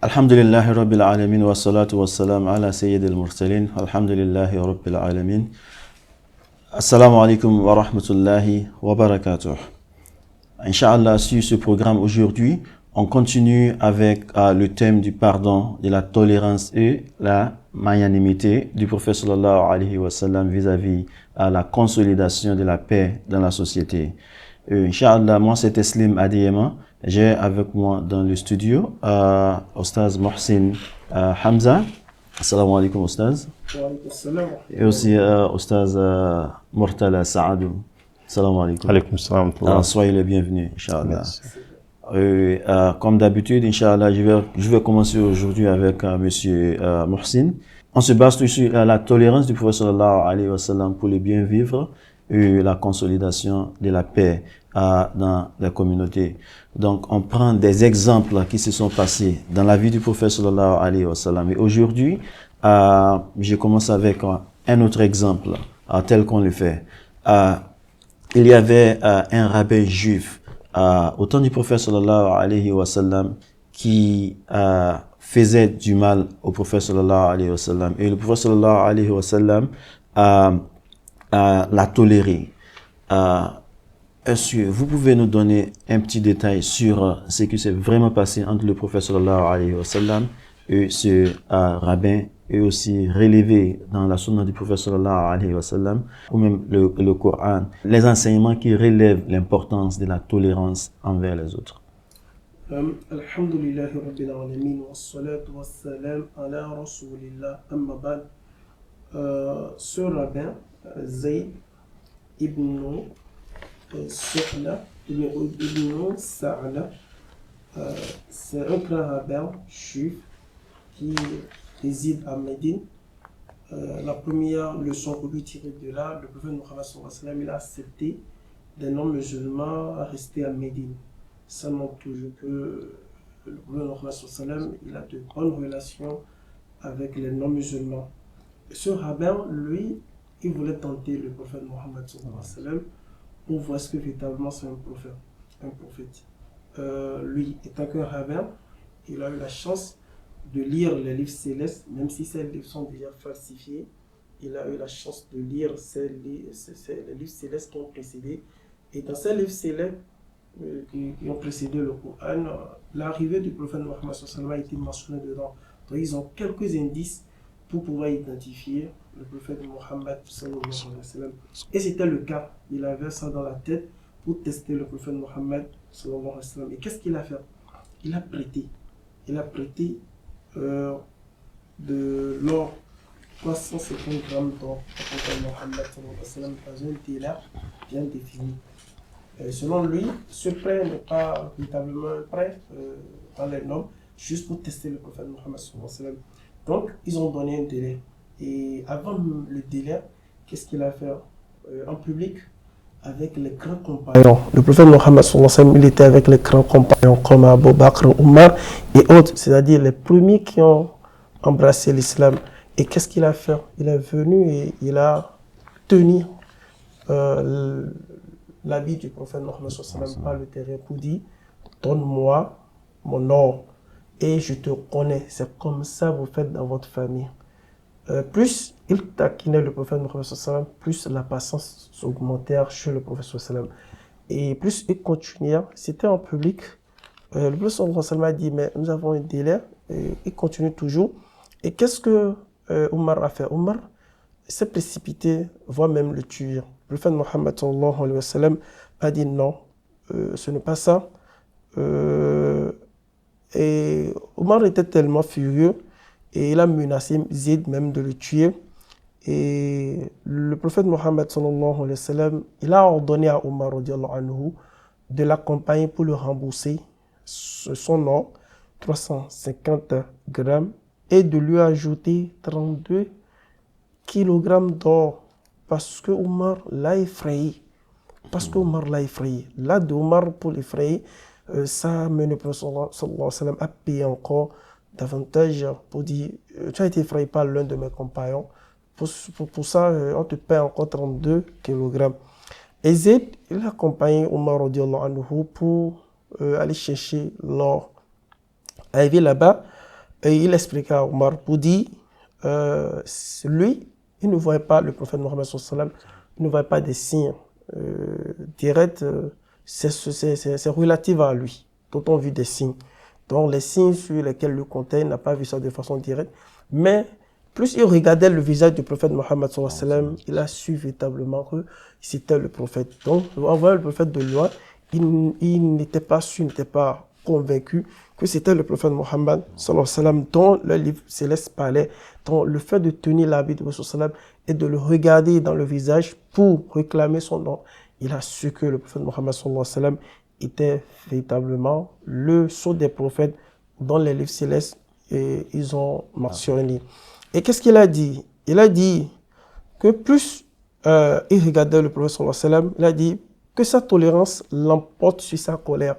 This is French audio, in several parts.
Alhamdulillahi Rabbil Alamin wa salatu wa salam ala Sayyidil Mursalin. Alhamdulillahi Rabbil Alamin. Assalamu alaikum wa rahmatullahi wa barakatuh. Inch'Allah, sur ce programme aujourd'hui, on continue avec le thème du pardon, de la tolérance et la magnanimité du prophète sallallahu alayhi wa sallam vis-à-vis à la consolidation de la paix dans la société. Inch'Allah, moi c'est Teslim Adiyema. J'ai avec moi dans le studio Oustaz Mohsin Hamza. Assalamu alaikum Oustaz. Et aussi Oustaz Murtala Saadou. Assalamu alaikum. Alaikum salam. Soyez les bienvenus, Inch'Allah. Comme d'habitude, Inch'Allah, je vais commencer aujourd'hui avec Monsieur Mohsin. On se base sur la tolérance du prophète sallallahu alayhi wa sallam pour le bien vivre et la consolidation de la paix dans la communauté. Donc, on prend des exemples qui se sont passés dans la vie du prophète sallallahu alayhi wa sallam. Et aujourd'hui, je commence avec un autre exemple, tel qu'on le fait. Il y avait un rabbin juif au temps du prophète sallallahu alayhi wa sallam qui faisait du mal au prophète sallallahu alayhi wa sallam. Et le prophète sallallahu alayhi wa sallam l'a toléré. Est-ce que vous pouvez nous donner un petit détail sur ce qui s'est vraiment passé entre le prophète sallallahu alayhi wa sallam et ce rabbin, et aussi relevé dans la sunna du prophète sallallahu alayhi wa sallam, ou même le Coran, les enseignements qui relèvent l'importance de la tolérance envers les autres? Alhamdulillahi Rabbil Alamin, wa salatu wa salam ala Rasulillah, amma ba'd. Ce rabbin, Zayd ibn Sa'la, c'est un grand rabbin juif qui réside à Médine. La première leçon qu'on peut tirer de là, le prophète Mohammed sallallahu alayhi wa sallam, il a accepté des non-musulmans à rester à Médine. Ça montre toujours que le prophète Mohammed sallallahu alayhi wa sallam, il a de bonnes relations avec les non-musulmans. Ce rabbin, lui, il voulait tenter le prophète Mohammed sallallahu alayhi wa sallam pour voir ce que véritablement c'est un prophète. Lui, étant qu'un rabbin, il a eu la chance de lire les livres célestes, même si ces livres sont déjà falsifiés. Il a eu la chance de lire les livres célestes qui ont précédé. Et dans ces livres célestes qui ont précédé le Coran, l'arrivée du prophète Mohammed sallallahu alayhi wa sallam a été mentionnée dedans. Donc ils ont quelques indices pour pouvoir identifier le prophète Mohammed sallallahu alayhi wa sallam. Et c'était le cas. Il avait ça dans la tête pour tester le prophète Mohammed sallallahu alayhi wa sallam. Et qu'est-ce qu'il a fait? Il a prêté de l'or 350 grammes d'or au prophète Mohammed sallallahu alayhi wa sallam dans un délai bien défini. Selon lui, ce prêt n'est pas véritablement un prêt dans les normes, juste pour tester le prophète Mohammed sallallahu alayhi wa sallam. Donc, ils ont donné un délai. Et avant le délai, qu'est-ce qu'il a fait en public avec les grands compagnons? Le prophète Mohammed sallallahu alayhi wa sallam, il était avec les grands compagnons comme Abu Bakr, Omar et autres, c'est-à-dire les premiers qui ont embrassé l'islam. Et qu'est-ce qu'il a fait? Il est venu et il a tenu l'habit du prophète Mohammed sallallahu alayhi wa sallam par le terrain pour dire: donne-moi mon or et je te connais. C'est comme ça vous faites dans votre famille. Plus il taquinait le prophète Mohammed sallallahu alayhi wa sallam, plus la patience augmentait chez le prophète sallallahu alayhi wa sallam. Et plus il continuait, c'était en public. Le prophète sallallahu alayhi wa sallam a dit: mais nous avons un délai. Et il continue toujours. Et qu'est-ce que Omar a fait? Omar s'est précipité, voire même le tuer. Le prophète Mohammed sallallahu alayhi wa sallam a dit: non, ce n'est pas ça. Et Omar était tellement furieux et il a menacé Zayd même de le tuer. Et le prophète Mohammed sallallahu alayhi wa sallam, il a ordonné à Omar radiallahu anhu de l'accompagner pour le rembourser son or, 350 grammes, et de lui ajouter 32 kilogrammes d'or, parce que Omar l'a effrayé. Là de Omar pour l'effrayer, ça amène le prophète sallallahu alayhi wa sallam à payer encore davantage pour dire: tu as été effrayé par l'un de mes compagnons, pour ça on te paie encore 32 kg. Et Zayd, il a accompagné Omar radiallahu anhu pour aller chercher l'or. Arrivé là-bas, Et il expliqua à Omar pour dire, lui, il ne voyait pas le prophète Mohammed sallallahu alayhi wa sallam, il ne voyait pas des signes directs, c'est relatif à lui. D'autres ont vu des signes. Donc les signes sur lesquels le comptait, il n'a pas vu ça de façon directe. Mais plus il regardait le visage du prophète Mohammed sallallahu alayhi wa sallam, il a su véritablement que c'était le prophète. Donc en voyant le prophète de loin, il n'était pas sûr, il n'était pas convaincu que c'était le prophète Mohammed sallallahu alayhi wa sallam dont le livre céleste parlait. Donc le fait de tenir l'habit de Prophète sallallahu alayhi wa sallam et de le regarder dans le visage pour réclamer son nom, il a su que le prophète Mohammed sallallahu alayhi wa sallam était véritablement le sceau des prophètes dans les livres célestes et ils ont mentionné. Et qu'est-ce qu'il a dit? Il a dit que plus il regardait le prophète sallallahu alayhi wa sallam, il a dit que sa tolérance l'emporte sur sa colère.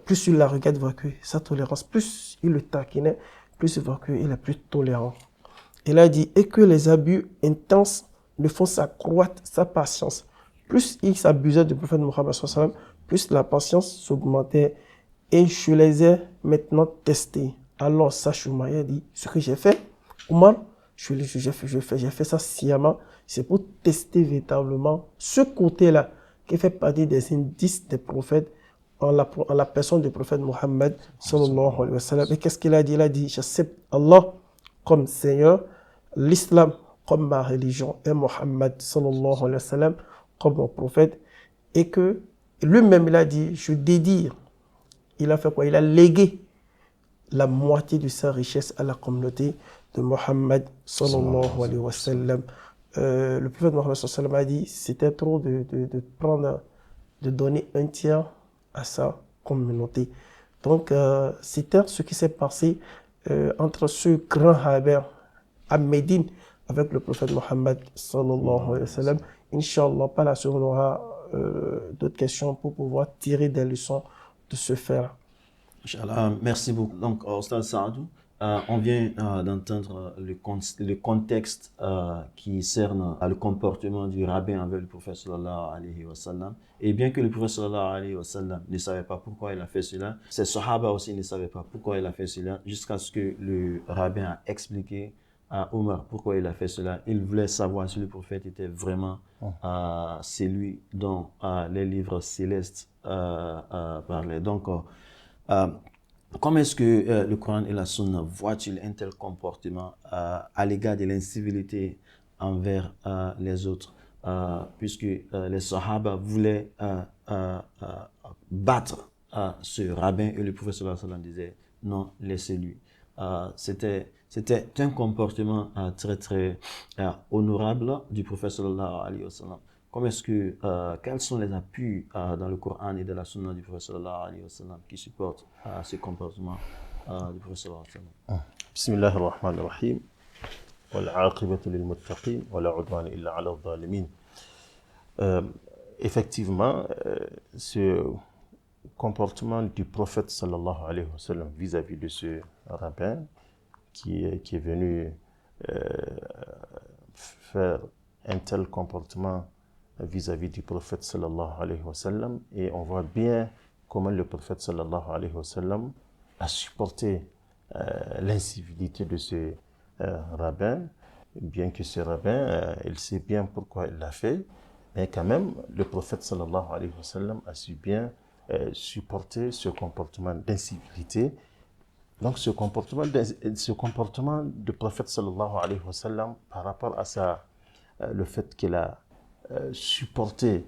Plus il la regarde, il voit que sa tolérance, plus il le taquinait, plus il voit qu'il est plus tolérant. Il a dit, et que les abus intenses ne font s'accroître sa patience. Plus il s'abusait du prophète Mohammed sallallahu alayhi wa sallam, plus la patience s'augmentait. Et je les ai maintenant testés. Alors sache Omar, il a dit, ce que j'ai fait, Omar, j'ai fait ça sciemment, c'est pour tester véritablement ce côté-là, qui fait partie des indices des prophètes, en la personne du prophète Mohammed sallallahu alayhi wa sallam. Et qu'est-ce qu'il a dit? Il a dit, j'accepte Allah comme Seigneur, l'islam comme ma religion et Mohammed sallallahu alayhi wa sallam comme mon prophète. Et que lui-même il a dit, je dédie, il a fait quoi? Il a légué la moitié de sa richesse à la communauté de Mohammed sallallahu alayhi wa sallam. Le prophète Mohammed sallallahu alayhi wa sallam a dit, c'était trop de donner un tiers à sa communauté. Donc, c'était ce qui s'est passé entre ce grand rabbin à Médine avec le prophète Mohammed sallallahu alayhi wa sallam. Inch'Allah, par la suite, on aura d'autres questions pour pouvoir tirer des leçons de ce fait. Inch'Allah, merci beaucoup. Donc, Ustaz Saadou, on vient d'entendre le contexte qui cerne le comportement du rabbin avec le prophète sallallahu alayhi wa sallam. Et bien que le prophète sallallahu alayhi wa sallam ne savait pas pourquoi il a fait cela, ses sahaba aussi ne savaient pas pourquoi il a fait cela, jusqu'à ce que le rabbin a expliqué à Omar pourquoi il a fait cela. Il voulait savoir si le prophète était vraiment celui dont les livres célestes parlaient. Donc, comment est-ce que le Coran et la Sunna voient-ils un tel comportement à l'égard de l'incivilité envers les autres, puisque les Sahaba voulaient battre ce rabbin et le prophète sallallahu alayhi wa sallam disait non, laissez-lui. C'était un comportement très très honorable du prophète sallallahu alayhi wa sallam. Comment est-ce que, quels sont les appuis dans le Coran et dans la Sunna du prophète sallallahu alayhi wa sallam qui supportent ce comportement du prophète sallallahu alayhi wa sallam? Bismillah ar-Rahman ar-Rahim. Wal-aqibatu lil-muttaqin wa la udwana illa ala al-zalimin. Effectivement, ce comportement du prophète sallallahu alayhi wa sallam vis-à-vis de ce rabbin qui est venu faire un tel comportement vis-à-vis du prophète sallallahu alayhi wa sallam, et on voit bien comment le prophète sallallahu alayhi wa sallam a supporté l'incivilité de ce rabbin, bien que ce rabbin, il sait bien pourquoi il l'a fait, mais quand même le prophète sallallahu alayhi wa sallam a su bien supporter ce comportement d'incivilité. Donc ce comportement du prophète sallallahu alayhi wa sallam par rapport à le fait qu'il a supporté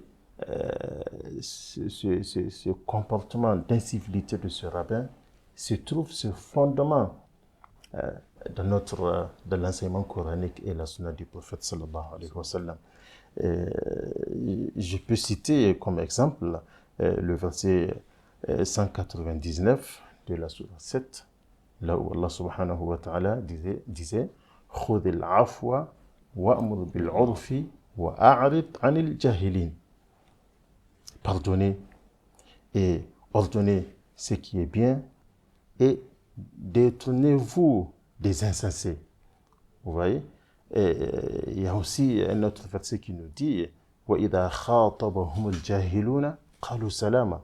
ce comportement d'incivilité de ce rabbin, se trouve ce fondement de l'enseignement coranique et la sunna du prophète sallallahu alayhi wa sallam. Je peux citer comme exemple le verset 199 de la sourate 7, là où Allah subhanahu wa ta'ala disait خُذِ الْعَفْوَ وَأْمُرْ بِالْعُرْفِ وَأَعْرِضْ عَنِ الْجَاهِلِينَ. Pardonnez et ordonnez ce qui est bien et détournez-vous des insensés. Vous voyez? Et il y a aussi un autre verset qui nous dit وَإِذَا خَاطَبَهُمُ الْجَاهِلُونَ قَالُوا سَلَامًا.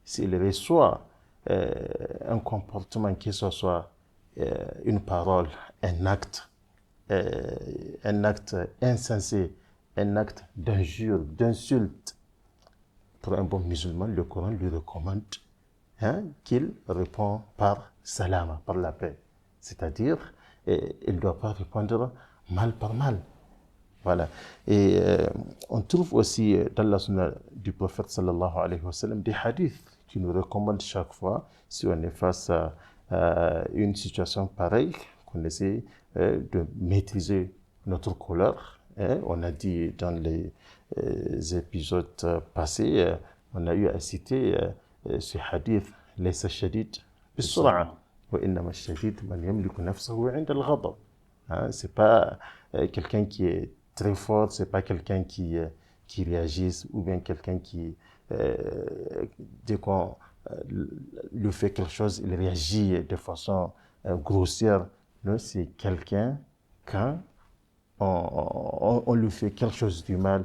S'ils reçoivent un comportement qui soit une parole, un acte insensé, un acte d'injure, d'insulte, pour un bon musulman, le Coran lui recommande qu'il répond par salama, par la paix. C'est-à-dire, il ne doit pas répondre mal par mal. Voilà. Et on trouve aussi dans la sunna du prophète sallallahu alayhi wa sallam des hadiths qui nous recommandent chaque fois, si on est face à une situation pareille, qu'on essaie de maîtriser notre colère. On a dit dans les épisodes passés, on a eu à citer ce hadith « Laysa shadid bis-sur'a wa innama shadid man yamliku nafsahu 'inda al-ghadab ». C'est pas quelqu'un qui est très fort, c'est pas quelqu'un qui réagisse, ou bien quelqu'un qui, dès qu'on lui fait quelque chose, il réagit de façon grossière. Non, c'est quelqu'un, quand on lui fait quelque chose du mal,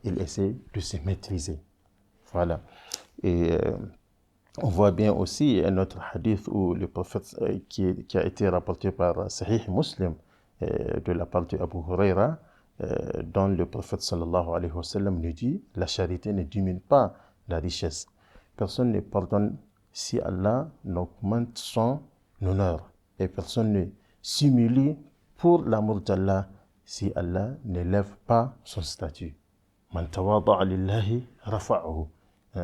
il essaie de se maîtriser. Voilà. Et on voit bien aussi un autre hadith où le prophète, qui a été rapporté par Sahih Muslim, de la part d'Abu Huraira, dont le prophète sallallahu alayhi wa sallam nous dit: la charité ne diminue pas la richesse. Personne ne pardonne si Allah n'augmente son honneur, et personne ne s'humilie pour l'amour d'Allah si Allah n'élève pas son statut. Man tawada'a lillahi rafa'ahu.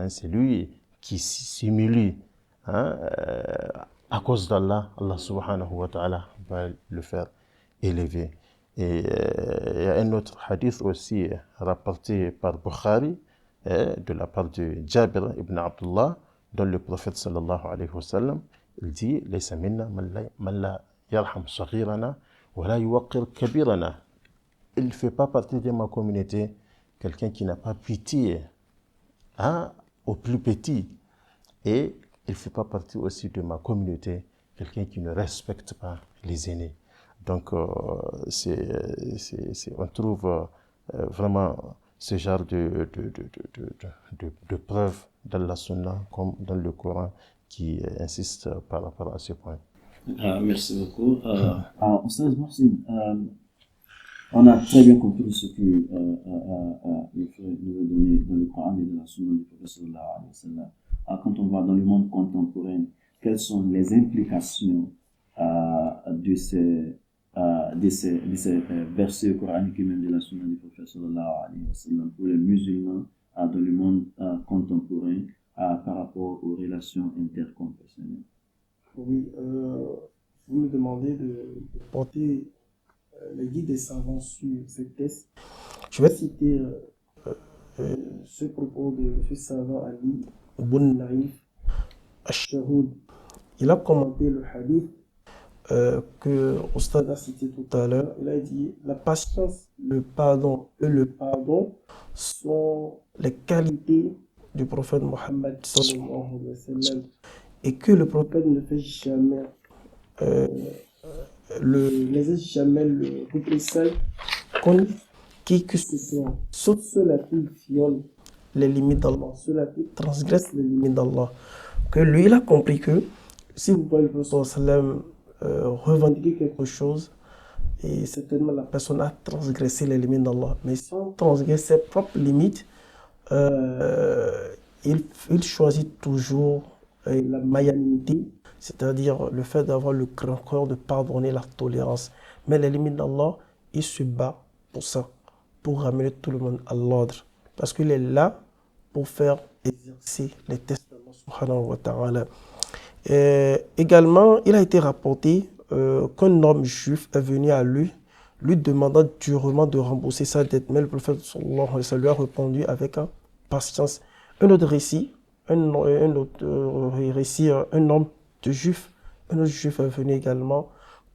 C'est lui qui s'humilie à cause d'Allah, Allah subhanahu wa ta'ala va le faire élever. Et il y a un autre hadith aussi rapporté par Bukhari, de la part de Jabir ibn Abdullah, dont le prophète sallallahu alayhi wa sallam, il dit: laysa minna man la yarham saghirana wa la yuwaqqir kabirana. Il ne fait pas partie de ma communauté quelqu'un qui n'a pas pitié au plus petit, et il ne fait pas partie aussi de ma communauté quelqu'un qui ne respecte pas les aînés. Donc, on trouve vraiment ce genre de preuves dans la Sunna comme dans le Coran qui insiste par rapport à ce point. Merci beaucoup. Oustaz Mohsin, on a très bien compris ce que le frère nous a donné dans le Coran et dans la Sunna du prophète sallallahu alayhi wa sallam. Quand on va dans le monde contemporain, quelles sont les implications de ces versets coraniques et même de la Sunna du prophète sallallahu alayhi wa sallam pour les musulmans dans le monde contemporain par rapport aux relations interconfessionnelles? Oui, vous me demandez de porter les guides des savants sur ces textes. Je vais citer ce propos de ce savant Ali Ibn Naïf Ash-Shahoud. Il a commenté le hadith que Oustad a cité tout à l'heure. Il a dit: la patience, le pardon et le pardon sont les qualités du prophète Mohammed sallallahu alayhi wa sallam, et que le prophète ne fait jamais n'hésite jamais le représailles contre qui que ce soit, sauf ceux-là qui violent les limites d'Allah, ceux-là qui transgressent les limites d'Allah. Que lui, il a compris que si vous voyez le prophète sallam revendiquer quelque chose, et certainement la personne a transgressé les limites d'Allah, mais sans transgresser ses propres limites, il choisit toujours la magnanimité, c'est-à-dire le fait d'avoir le grand cœur de pardonner, la tolérance. Mais les limites d'Allah, il se bat pour ça, pour ramener tout le monde à l'ordre, parce qu'il est là pour faire exercer les testaments subhanahu wa ta'ala. Également, il a été rapporté qu'un homme juif est venu à lui demandant durement de rembourser sa dette, mais le prophète sallallahu alayhi wa sallam lui a répondu avec patience. Un autre récit, un homme juif est venu également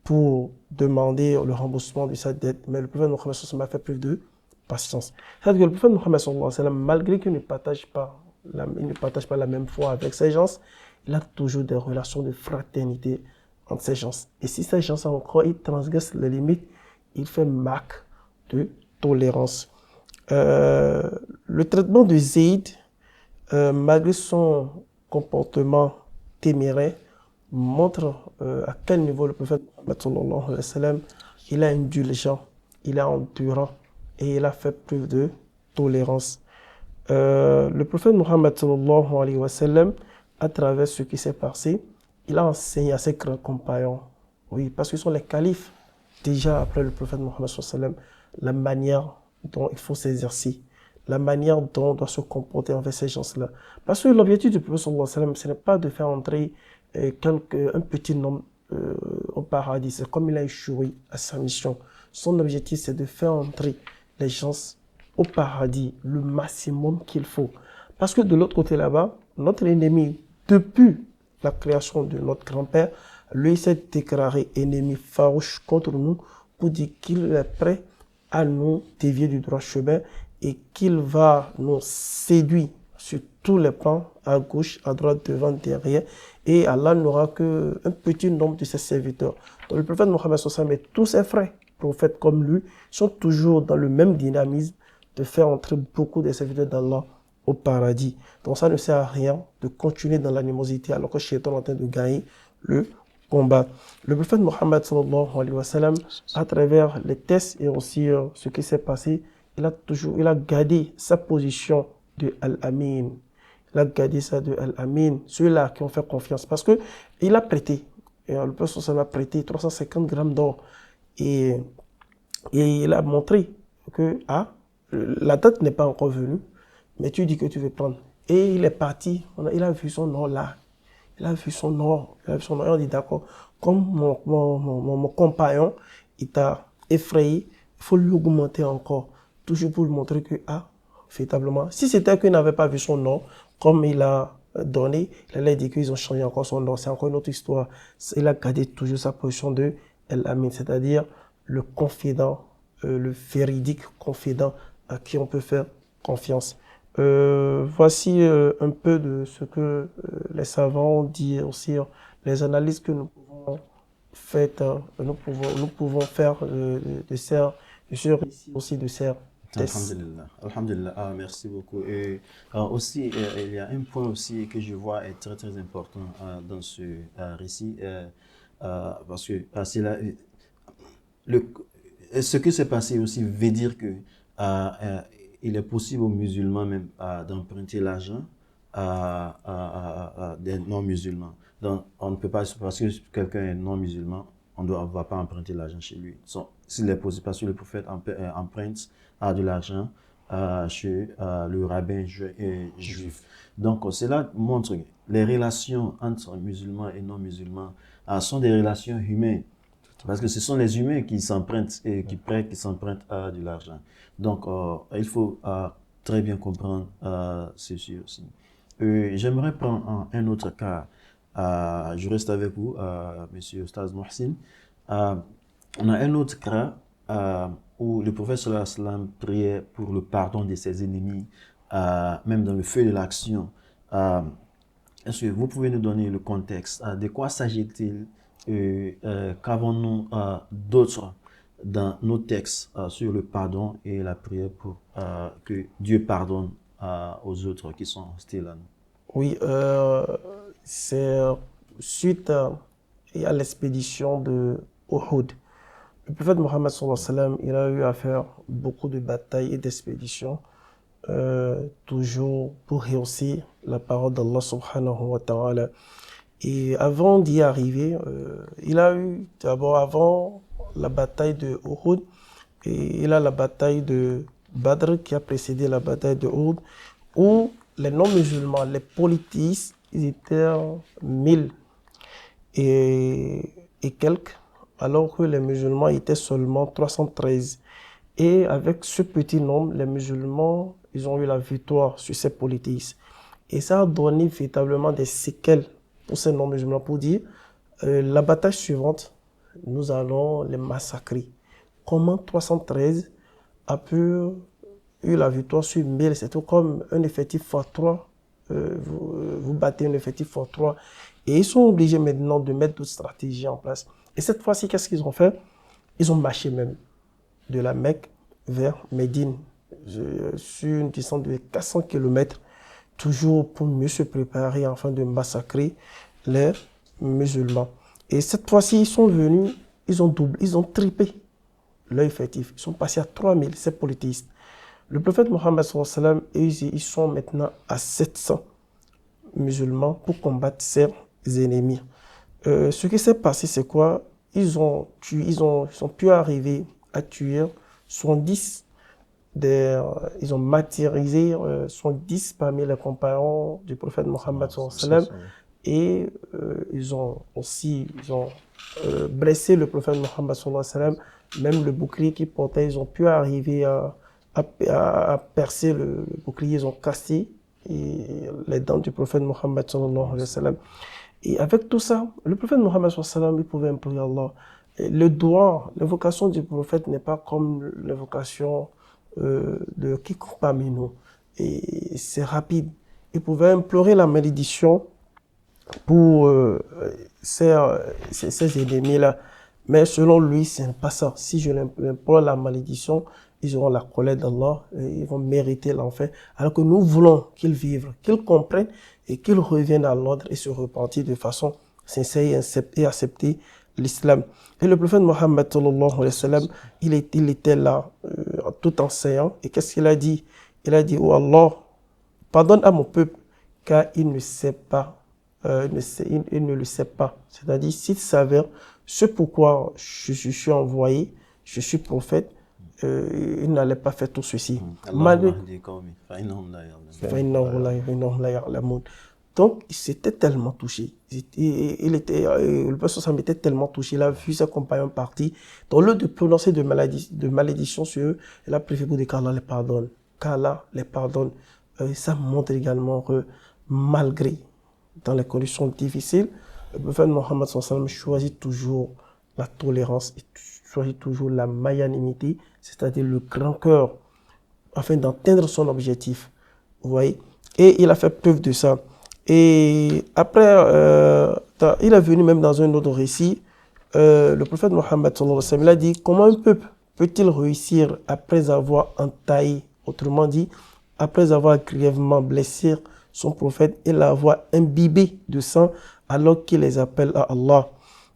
pour demander le remboursement de sa dette, mais le prophète Mohammed sallallahu alayhi wa sallam a fait plus de patience. C'est-à-dire que le prophète Mohammed sallallahu alayhi wa sallam, malgré qu'il ne partage pas la même foi avec ces gens, il a toujours des relations de fraternité entre ces gens. Et si ces gens encore, ils transgressent les limites, il fait marque de tolérance. Le traitement de Zayd, malgré son comportement téméraire, montre à quel niveau le prophète Mohammed sallallahu alayhi wa sallam, il est indulgent, il est endurant et il a fait preuve de tolérance. Le prophète Mohammed sallallahu alayhi wa sallam, à travers ce qui s'est passé, il a enseigné à ses grands compagnons, oui, parce qu'ils sont les califes, déjà après le prophète Mohammed sallallahu alayhi wa sallam, la manière dont il faut s'exercer, la manière dont on doit se comporter envers ces gens-là. Parce que l'objectif du prophète sallallahu alayhi wa sallam, ce n'est pas de faire entrer un petit nombre au paradis. C'est comme il a échoué à sa mission. Son objectif, c'est de faire entrer les gens au paradis le maximum qu'il faut. Parce que de l'autre côté là-bas, notre ennemi, depuis la création de notre grand-père, lui s'est déclaré ennemi farouche contre nous pour dire qu'il est prêt à nous dévier du droit chemin et qu'il va nous séduire sur tous les plans, à gauche, à droite, devant, derrière, et Allah n'aura qu'un petit nombre de ses serviteurs. Donc le prophète Mohammed sallallahu alayhi wa sallam et tous ses frères, prophètes comme lui, sont toujours dans le même dynamisme de faire entrer beaucoup de serviteurs d'Allah au paradis. Donc ça ne sert à rien de continuer dans l'animosité alors que Shaitan est en train de gagner le combat. Le prophète Mohammed sallallahu alayhi wa sallam, à travers les tests et aussi ce qui s'est passé, il a gardé sa position de Al-Amin. Il a gardé ça de Al-Amin, ceux-là qui ont fait confiance. Parce que il a prêté, et le prophète sallallahu alayhi wa sallam a prêté 350 grammes d'or. Et il a montré que la date n'est pas encore venue, mais tu dis que tu veux prendre. Et il est parti, il a vu son or là. Il a vu son or, et on dit d'accord, comme mon compagnon, il t'a effrayé, il faut lui augmenter encore, toujours pour lui montrer que, véritablement, si c'était qu'il n'avait pas vu son or, comme il a donné, il allait dire qu'ils ont changé encore son or, c'est encore une autre histoire. Il a gardé toujours sa position de El-Amin, c'est-à-dire le confident, le véridique confident à qui on peut faire confiance. Voici un peu de ce que les savants ont dit aussi, les analyses que nous pouvons faire de ces récits aussi de ces tests. Alhamdulillah. Alhamdulillah. Merci beaucoup. Et aussi, il y a un point aussi que je vois est très très important dans ce récit, parce que c'est ce qui s'est passé aussi veut dire que il est possible aux musulmans même d'emprunter l'argent à des non-musulmans. Donc, on ne peut pas, parce que quelqu'un est non-musulman, on ne va pas emprunter l'argent chez lui. S'il est possible, parce que le prophète emprunte de l'argent chez le rabbin juif. Donc, cela montre que les relations entre musulmans et non-musulmans sont des relations humaines. Parce que ce sont les humains qui s'empruntent et qui prêtent, qui s'empruntent de l'argent. Donc, il faut très bien comprendre ceci aussi. J'aimerais prendre un autre cas. Je reste avec vous, Monsieur Ustaz Mohsin. On a un autre cas où le prophète sallallahu alayhi wa sallam priait pour le pardon de ses ennemis, même dans le feu de l'action. Est-ce que vous pouvez nous donner le contexte? De quoi s'agit-il? Qu'avons-nous d'autres dans nos textes sur le pardon et la prière pour que Dieu pardonne aux autres qui sont hostiles à nous? Oui, c'est suite à l'expédition de Uhud. Le prophète Mohammed sallallahu alayhi wa sallam, il a eu à faire beaucoup de batailles et d'expéditions, toujours pour réussir la parole d'Allah subhanahu wa ta'ala. Et avant d'y arriver, il a eu d'abord, avant la bataille de Uhud, et il a la bataille de Badr qui a précédé la bataille de Uhud, où les non-musulmans, les polythéistes, ils étaient 1000 et quelques, alors que les musulmans étaient seulement 313. Et avec ce petit nombre, les musulmans, ils ont eu la victoire sur ces polythéistes. Et ça a donné véritablement des séquelles pour ces non-musulmans, pour dire la bataille suivante, nous allons les massacrer. Comment 313 a eu la victoire sur 1000? C'est tout comme un effectif x3. Vous battez un effectif x3. Et ils sont obligés maintenant de mettre d'autres stratégies en place. Et cette fois-ci, qu'est-ce qu'ils ont fait? Ils ont marché même de la Mecque vers Médine, sur une distance de 400 km, toujours pour mieux se préparer afin de massacrer les musulmans. Et cette fois-ci, ils sont venus, ils ont doublé, ils ont triplé leur effectif. Ils sont passés à 3000, ces polythéistes. Le prophète Mohammed sallallahu alayhi wa sallam, ils sont maintenant à 700 musulmans pour combattre ces ennemis. Ce qui s'est passé, c'est quoi? Ils ont pu arriver à tuer 70 ils ont martyrisé 70 parmi les compagnons du prophète Mohammed sallallahu alayhi wa sallam, et ils ont blessé le prophète Mohammed sallallahu alayhi wa sallam. Même le bouclier qu'ils portaient, ils ont pu arriver à percer le bouclier, ils ont cassé les dents du prophète Mohammed sallallahu alayhi wa sallam. Et avec tout ça, le prophète Mohammed sallallahu alayhi wa sallam, il pouvait implorer Allah. Le doigt, l'invocation du prophète n'est pas comme l'invocation de quiconque parmi nous. Et c'est rapide. Il pouvait implorer la malédiction pour ces ennemis-là. Mais selon lui, ce n'est pas ça. Si je l'implore la malédiction, ils auront la colère d'Allah et ils vont mériter l'enfer. Alors que nous voulons qu'ils vivent, qu'ils comprennent et qu'ils reviennent à l'ordre et se repentir de façon sincère et accepter l'islam. Et le prophète Mohammed sallallahu alayhi wa sallam, il était là tout enseignant. Et qu'est-ce qu'il a dit? Il a dit: oh Allah, pardonne à mon peuple car il ne sait pas, il ne le sait pas. C'est-à-dire, s'il savait ce pourquoi je suis envoyé, je suis prophète, il n'allait pas faire tout ceci. Donc, il s'était tellement touché. Le prophète était tellement touché. Il a vu ses compagnons partir. Dans lieu de prononcer de malédiction sur eux, il a préféré dire qu'Allah les pardonne. Qu'Allah les pardonne. Ça montre également que malgré, dans les conditions difficiles, le prophète Mohammed sallallahu alayhi wa sallam choisit toujours la tolérance et choisit toujours la magnanimité, c'est-à-dire le grand cœur, afin d'atteindre son objectif. Vous voyez? Et il a fait preuve de ça. Et après, il est venu même dans un autre récit, le prophète Mohammed sallallahu alayhi wa sallam, il a dit: comment un peuple peut-il réussir après avoir entaillé, autrement dit, après avoir grièvement blessé son prophète et l'avoir imbibé de sang alors qu'il les appelle à Allah?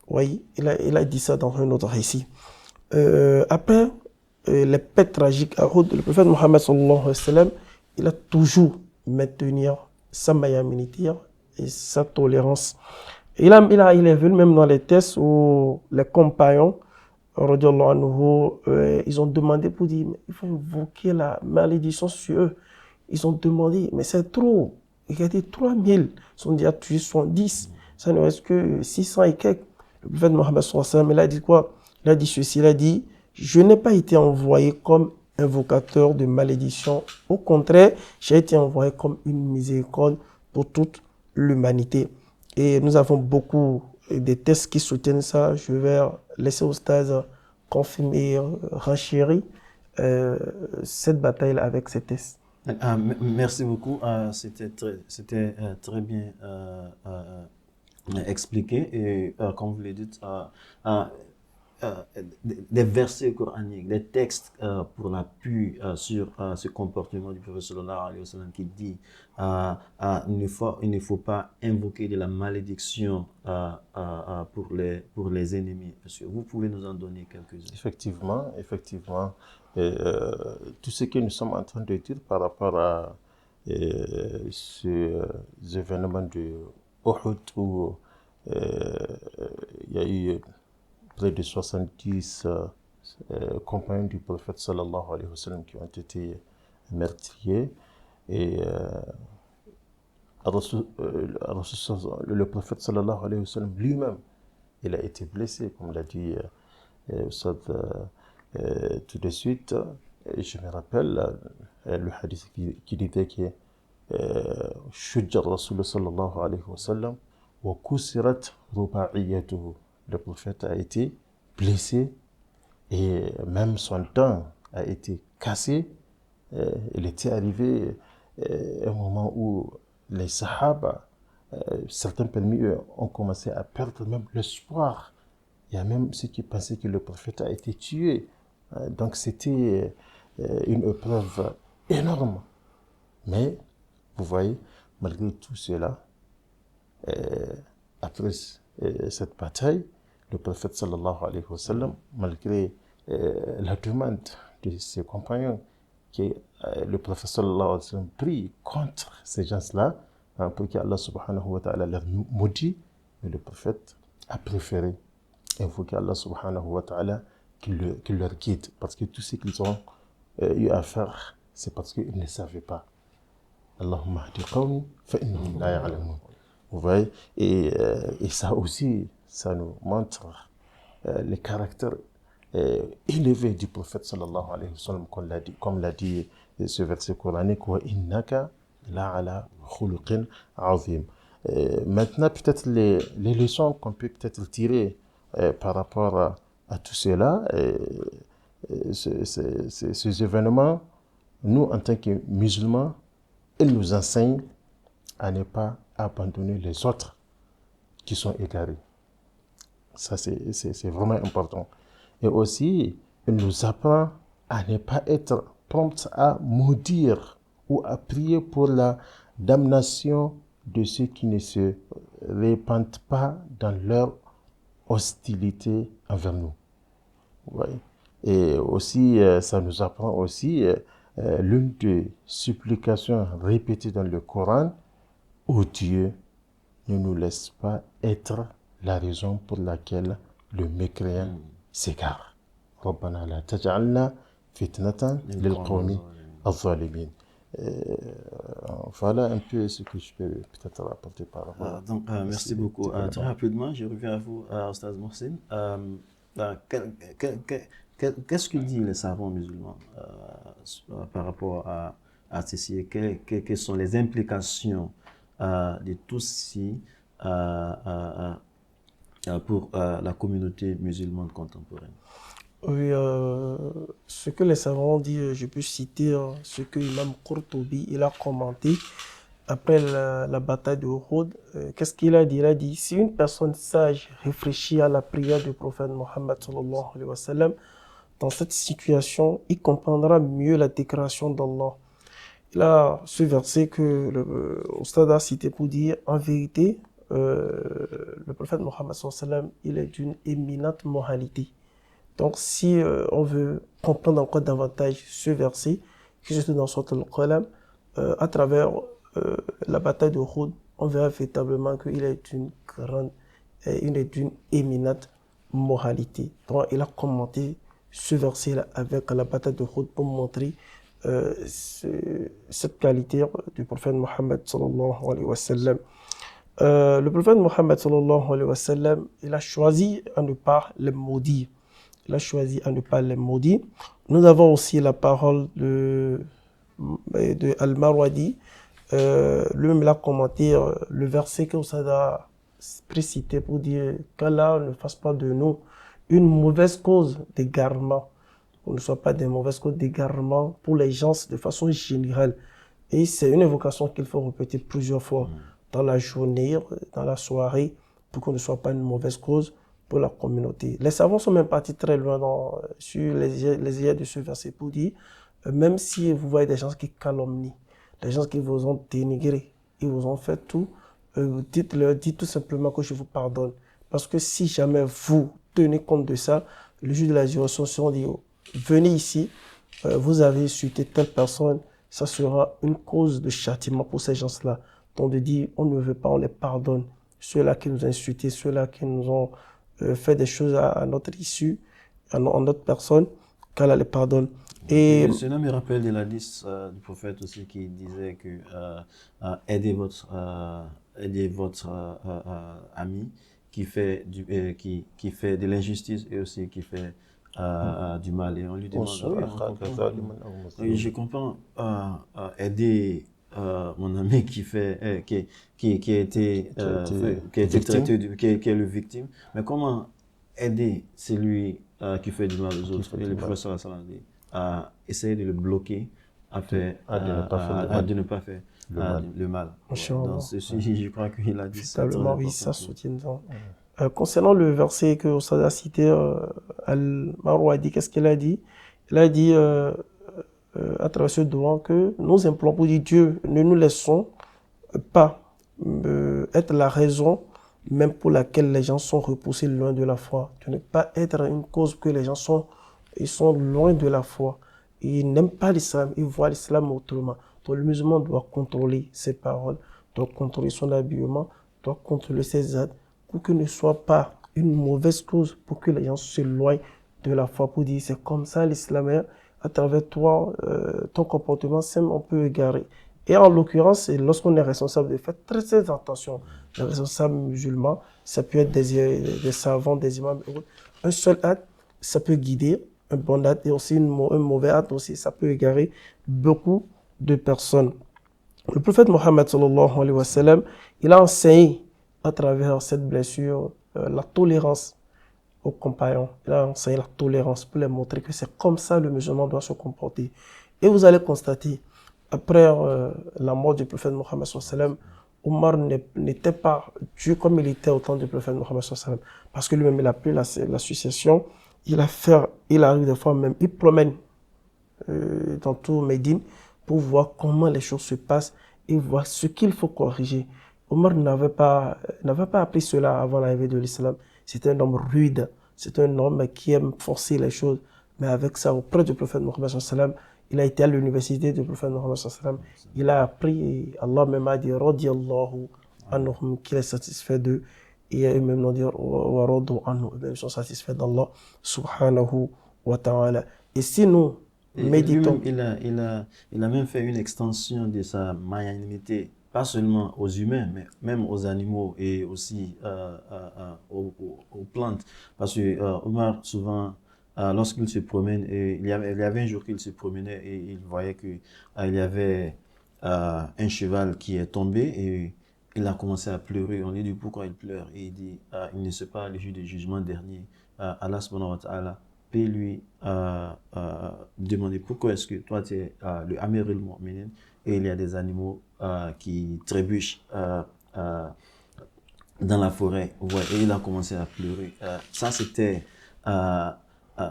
Oui, il a dit ça dans un autre récit. Après les faits tragiques à Uhud, le prophète Mohammed sallallahu alayhi wa sallam, il a toujours maintenu sa magnanimité et sa tolérance. Il est venu même dans les tests où les compagnons, radiallahu anhu, ils ont demandé pour dire: mais il faut invoquer la malédiction sur eux. Ils ont demandé: mais c'est trop. Il y a dit 3000, ils ont déjà tué 70. Ça ne reste que 600 et quelques. Le prophète Mohammed sallallahu alayhi wa sallam, il a dit quoi? Il a dit ceci, il a dit: je n'ai pas été envoyé comme invocateur de malédiction. Au contraire, j'ai été envoyé comme une miséricorde pour toute l'humanité. Et nous avons beaucoup de tests qui soutiennent ça. Je vais laisser au stade confirmer, renchérir cette bataille avec ces tests. Merci beaucoup. C'était très bien expliqué. Et comme vous l'avez dit, des versets coraniques, des textes pour l'appui sur ce comportement du prophète sallallahu alayhi wa sallam qui dit il ne faut pas invoquer de la malédiction pour les ennemis. Monsieur, vous pouvez nous en donner quelques-uns? Effectivement. Tout ce que nous sommes en train de dire par rapport à ces événements de Uhud où il y a eu près de 70 compagnons du prophète sallallahu alayhi wa sallam qui ont été meurtriers. Et le prophète sallallahu alayhi wa sallam lui-même, il a été blessé, comme l'a dit Oustad tout de suite. Et je me rappelle le hadith qui disait que Shujja Rasul sallallahu alayhi wa sallam wa kusirat ruba'iyatuhu. Le prophète a été blessé et même son dent a été cassé. Il était arrivé un moment où les Sahaba, certains parmi eux, ont commencé à perdre même l'espoir. Il y a même ceux qui pensaient que le prophète a été tué. Donc c'était une épreuve énorme. Mais vous voyez, malgré tout cela, après cette bataille, le prophète sallallahu alayhi wa sallam, malgré la demande de ses compagnons, le prophète sallallahu alayhi wa sallam prie contre ces gens-là, pour qu'Allah subhanahu wa ta'ala leur maudit, mais le prophète a préféré invoquer Allah subhanahu wa ta'ala qu'il leur guide, parce que tout ce qu'ils ont eu à faire, c'est parce qu'ils ne savaient pas. Allahumma hadi qawmi fa innahum la ya'lamun. Vous voyez, et ça aussi, ça nous montre le caractère élevé du prophète sallallahu alayhi wa sallam, comme l'a dit ce verset coranique, wa innaka la ala khuluqin azim. Maintenant, peut-être les leçons qu'on peut peut-être tirer par rapport à tout cela, ces événements, nous, en tant que musulmans, ils nous enseignent à ne pas abandonner les autres qui sont égarés. Ça, c'est vraiment important. Et aussi, il nous apprend à ne pas être prompt à maudire ou à prier pour la damnation de ceux qui ne se répandent pas dans leur hostilité envers nous. Ouais. Et aussi, ça nous apprend aussi l'une des supplications répétées dans le Coran: ô Dieu, ne nous laisse pas être la raison pour laquelle le mécréant s'égare. Rabbana la taj'alna fitnatan lil qawmi adh-dhalimin. Voilà un peu ce que je peux peut-être rapporter par rapport. Donc, merci beaucoup. Très rapidement, je reviens à vous, Ustaz Mohsin. Qu'est-ce que disent les savants musulmans par rapport à ceci? Quelles sont les implications de tout ceci pour la communauté musulmane contemporaine? Oui, ce que les savants disent, je peux citer ce que Imam Qurtubi il a commenté après la bataille de Uhud. Qu'est-ce qu'il a dit? Il a dit, si une personne sage réfléchit à la prière du prophète Mohammed sallallahu alayhi wa sallam, dans cette situation, il comprendra mieux la déclaration d'Allah. Il a ce verset que le Ustad a cité pour dire, en vérité, le prophète Mohammed sallallahu alayhi wa sallam, il est d'une éminente moralité. Donc, si on veut comprendre encore davantage ce verset, qui se trouve dans Sourate Al-Qalam, à travers la bataille de Uhud, on verra véritablement qu'il est d'une éminente moralité. Donc, il a commenté ce verset-là avec la bataille de Uhud pour montrer cette qualité du prophète Mohammed sallallahu alayhi wa sallam. Le prophète Mohammed sallallahu alayhi wa sallam, il a choisi à ne pas les maudire. Il a choisi à ne pas les maudire. Nous avons aussi la parole de Al-Marwadi. Lui-même, il a commenté le verset que Oustad a précité pour dire qu'Allah ne fasse pas de nous une mauvaise cause d'égarement. Qu'on ne soit pas des mauvaises causes d'égarement pour les gens de façon générale. Et c'est une évocation qu'il faut répéter plusieurs fois dans la journée, dans la soirée, pour qu'on ne soit pas une mauvaise cause pour la communauté. Les savants sont même partis très loin sur les idées de ce verset pour dire, même si vous voyez des gens qui calomnient, des gens qui vous ont dénigré, ils vous ont fait tout, dites tout simplement que je vous pardonne. Parce que si jamais vous tenez compte de ça, le jour de la résurrection, on dit, venez ici, vous avez insulté telle personne, ça sera une cause de châtiment pour ces gens-là. Donc de dire, on ne veut pas, on les pardonne. Ceux-là qui nous ont insultés, ceux-là qui nous ont fait des choses à notre issue, à notre personne, qu'Allah les pardonne. Et cela me rappelle de l'hadith du prophète aussi qui disait que aidez votre ami qui fait de l'injustice et aussi qui fait du mal. Et on lui demande, oui, je comprends, aider mon ami qui a été traité, qui est le victime, mais comment aider celui qui fait du mal aux autres? Et le professeur dit à essayer de le bloquer à de ne pas faire le mal. Dans ceci, je crois qu'il a dit ça. Oui, ça soutient. Concernant le verset que Oustad a cité, Al-Marwadi, qu'est-ce qu'il a dit? Il a dit à travers ce doigt que nous implorons pour dire Dieu, ne nous laissons pas être la raison même pour laquelle les gens sont repoussés loin de la foi. De ne pas être une cause que les gens ils sont loin de la foi. Ils n'aiment pas l'islam, ils voient l'islam autrement. Donc le musulman doit contrôler ses paroles, doit contrôler son habillement, doit contrôler ses actes, pour que ne soit pas une mauvaise cause, pour que les gens s'éloignent de la foi, pour dire c'est comme ça l'islam est, à travers toi, ton comportement, on peut égarer. Et en l'occurrence, lorsqu'on est responsable de faire très très attention, les responsables musulmans, ça peut être des savants, des imams, un seul acte, ça peut guider, un bon acte et aussi un mauvais acte aussi, ça peut égarer beaucoup de personnes. Le prophète Mohammed sallallahu alayhi wa sallam, il a enseigné à travers cette blessure la tolérance aux compagnons. Il a enseigné la tolérance pour leur montrer que c'est comme ça le musulman doit se comporter. Et vous allez constater, après la mort du prophète Mohammed sallallahu alayhi wa sallam, Omar n'était pas Dieu comme il était au temps du prophète Mohammed sallallahu alayhi wa sallam. Parce que lui-même, il a pris l'association, il arrive des fois même, il promène dans tout Médine pour voir comment les choses se passent et voir ce qu'il faut corriger. Omar n'avait pas appris cela avant l'arrivée de l'islam. C'est un homme rude, c'est un homme qui aime forcer les choses. Mais avec ça, auprès du prophète Mohammed sallam, il a été à l'université du prophète Mohammed sallam. Il a appris, et Allah même a dit, radiyallahu anhum, qu'il est satisfait d'eux. Et eux-mêmes l'ont dit, wa radu anhu, ils sont satisfaits d'Allah subhanahu wa ta'ala. Et si nous méditons. Il a même fait une extension de sa magnanimité, pas seulement aux humains, mais même aux animaux et aussi aux plantes. Parce que Omar, souvent, lorsqu'il se promène, il y avait un jour qu'il se promenait et il voyait qu'il y avait un cheval qui est tombé et il a commencé à pleurer. On lui dit pourquoi il pleure et il dit il ne sait pas le jour du jugement dernier. Allah subhanahu wa ta'ala peut lui demander pourquoi est-ce que toi tu es le Amirul Mu'minin et il y a des animaux qui trébuchent dans la forêt. Ouais, et il a commencé à pleurer. Ça c'était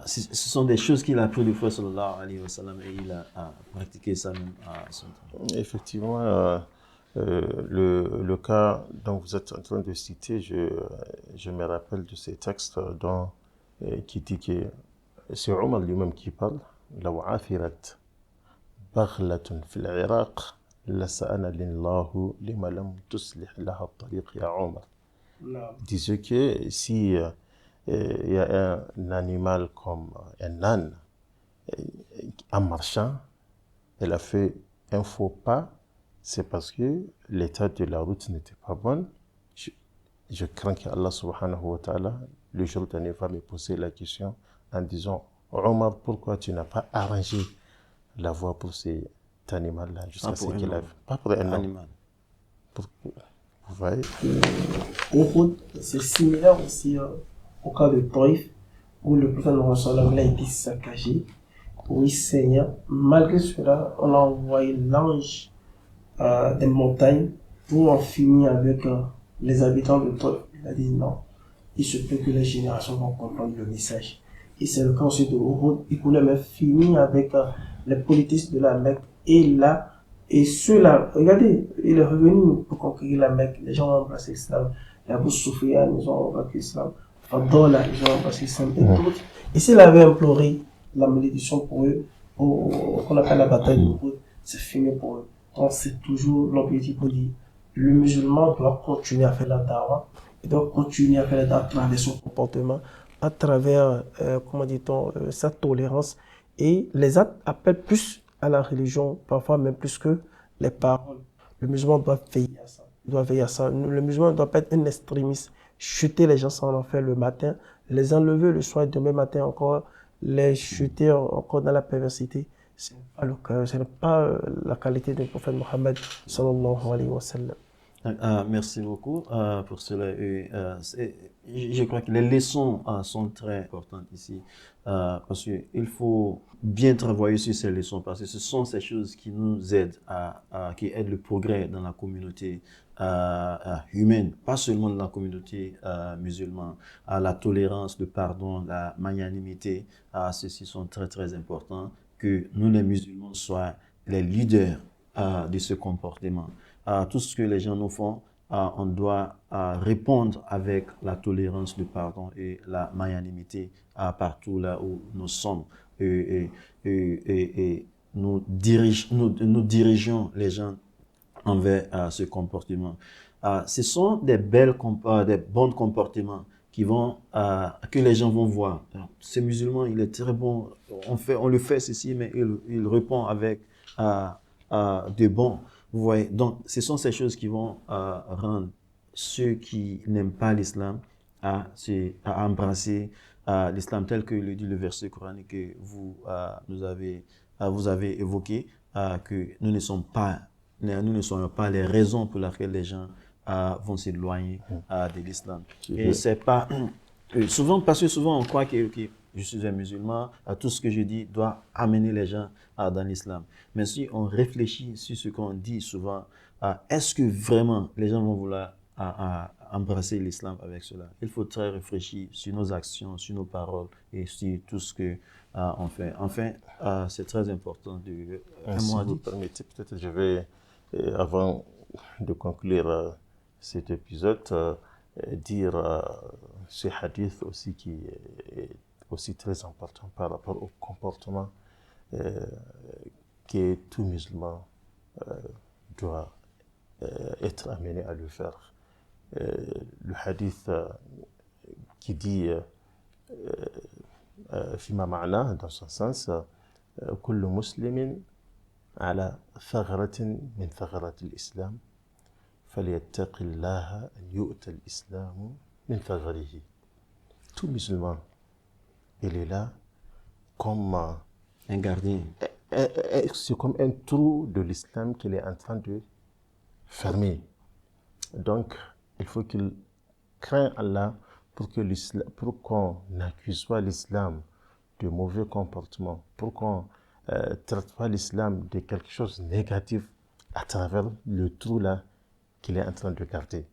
ce sont des choses qu'il a appris du prophète sallallahu alayhi wa sallam et il a pratiqué ça même à son temps. Effectivement, le cas dont vous êtes en train de citer, je me rappelle de ces textes qui dit que c'est Omar lui-même qui parle. لو عثرت بغلة في العراق لسأل الله لما لم تصلح لها الطريق يا عمر. Disait que si il y a un animal comme un âne en marchant, elle a fait un faux pas, c'est parce que l'état de la route n'était pas bon. Je crains qu'Allah subhanahu wa ta'ala, le jour dernier, va me poser la question en disant Omar, pourquoi tu n'as pas arrangé la voie pour cet animal-là jusqu'à ce qu'il a vu? Pas pour un animal. Vous voyez? C'est similaire aussi au cas de Taïf, où le prophète Mohammed a été saccagé, où il saignait. Malgré cela, on a envoyé l'ange des montagnes pour en finir avec les habitants de Taïf. Il a dit non, il se peut que les générations vont comprendre le message. Et c'est le cas aussi de Uhud. Il voulait même finir avec les politistes de la Mecque. Et là, et ceux-là, regardez, il est revenu pour conquérir la Mecque. Les gens ont embrassé l'islam. Abu Sufyan, ils ont embrassé l'islam. Fadala, ils ont embrassé l'islam. Et s'il avait imploré la malédiction pour eux, qu'on appelle la bataille de Uhud, c'est fini pour eux. Donc c'est toujours l'objectif pour dire, le musulman doit continuer à faire la dawa. Il doit continuer à faire la dawa à travers son comportement, à travers, comment dit-on, sa tolérance. Et les actes appellent plus à la religion, parfois même plus que les paroles. Le musulman doit veiller à ça. Il doit veiller à ça. Le musulman ne doit pas être un extrémiste. Chuter les gens sans en faire le matin, les enlever le soir et demain matin encore, les chuter encore dans la perversité. Ce n'est pas le cas, ce n'est pas la qualité du prophète Mohammed sallallahu alayhi wa sallam. Merci beaucoup pour cela. Je crois que les leçons sont très importantes ici parce qu'il faut bien travailler sur ces leçons parce que ce sont ces choses qui nous aident qui aident le progrès dans la communauté humaine, pas seulement dans la communauté musulmane. La tolérance, le pardon, la magnanimité, ceux-ci sont très très importants que nous les musulmans soient les leaders de ce comportement. Tout ce que les gens nous font, on doit répondre avec la tolérance, le pardon et la magnanimité partout là où nous sommes. Et nous dirigeons les gens envers ce comportement. Ce sont des bons comportements que les gens vont voir. Ce musulman, il est très bon, on le fait ceci, mais il répond avec de bons. Vous voyez, donc ce sont ces choses qui vont rendre ceux qui n'aiment pas l'islam à embrasser l'islam tel que le dit le verset coranique que vous avez évoqué, que nous ne sommes pas les raisons pour lesquelles les gens vont s'éloigner de l'islam. Et c'est pas souvent, parce que souvent on croit que je suis un musulman, tout ce que je dis doit amener les gens dans l'islam. Mais si on réfléchit sur ce qu'on dit souvent, est-ce que vraiment les gens vont vouloir embrasser l'islam avec cela? Il faut très réfléchir sur nos actions, sur nos paroles et sur tout ce que on fait. Enfin, c'est très important de... Si vous permettez, peut-être je vais, avant de conclure cet épisode, dire ce hadith aussi qui est aussi très important par rapport au comportement que tout musulman doit être amené à le faire. Le hadith qui dit فيما معناه dans son sens كل مسلم على ثغرة من ثغرات الإسلام فليتق الله أن يؤتى الإسلام من ثغره. Tout musulman, il est là comme un gardien. C'est comme un trou de l'islam qu'il est en train de fermer. Donc, il faut qu'il craigne Allah pour qu'on n'accuse pas l'islam de mauvais comportement, pour qu'on ne traite pas l'islam de quelque chose de négatif à travers le trou là qu'il est en train de garder.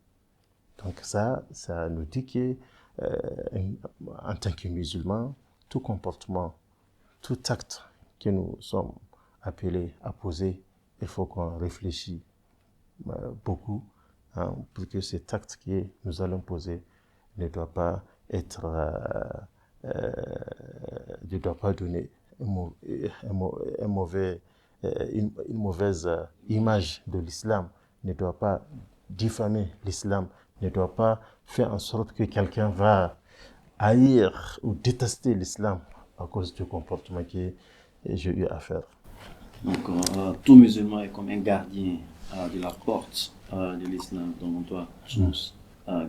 Donc ça nous dit que en tant que musulmans, tout comportement, tout acte que nous sommes appelés à poser, il faut qu'on réfléchisse beaucoup pour que cet acte que nous allons poser ne doit pas être, ne doit pas donner une mauvaise image de l'islam, ne doit pas diffamer l'islam, ne doit pas faire en sorte que quelqu'un va haïr ou détester l'islam à cause du comportement que j'ai eu à faire. Donc, tout musulman est comme un gardien de la porte de l'islam. Donc, on doit tous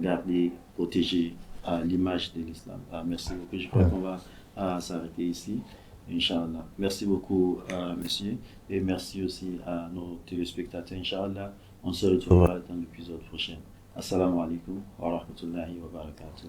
garder, protéger l'image de l'islam. Merci beaucoup. Je crois qu'on va s'arrêter ici, Inch'Allah. Merci beaucoup, monsieur. Et merci aussi à nos téléspectateurs, Inch'Allah. On se retrouvera dans l'épisode prochain. Assalamu alaikum wa rahmatullahi wa barakatuh.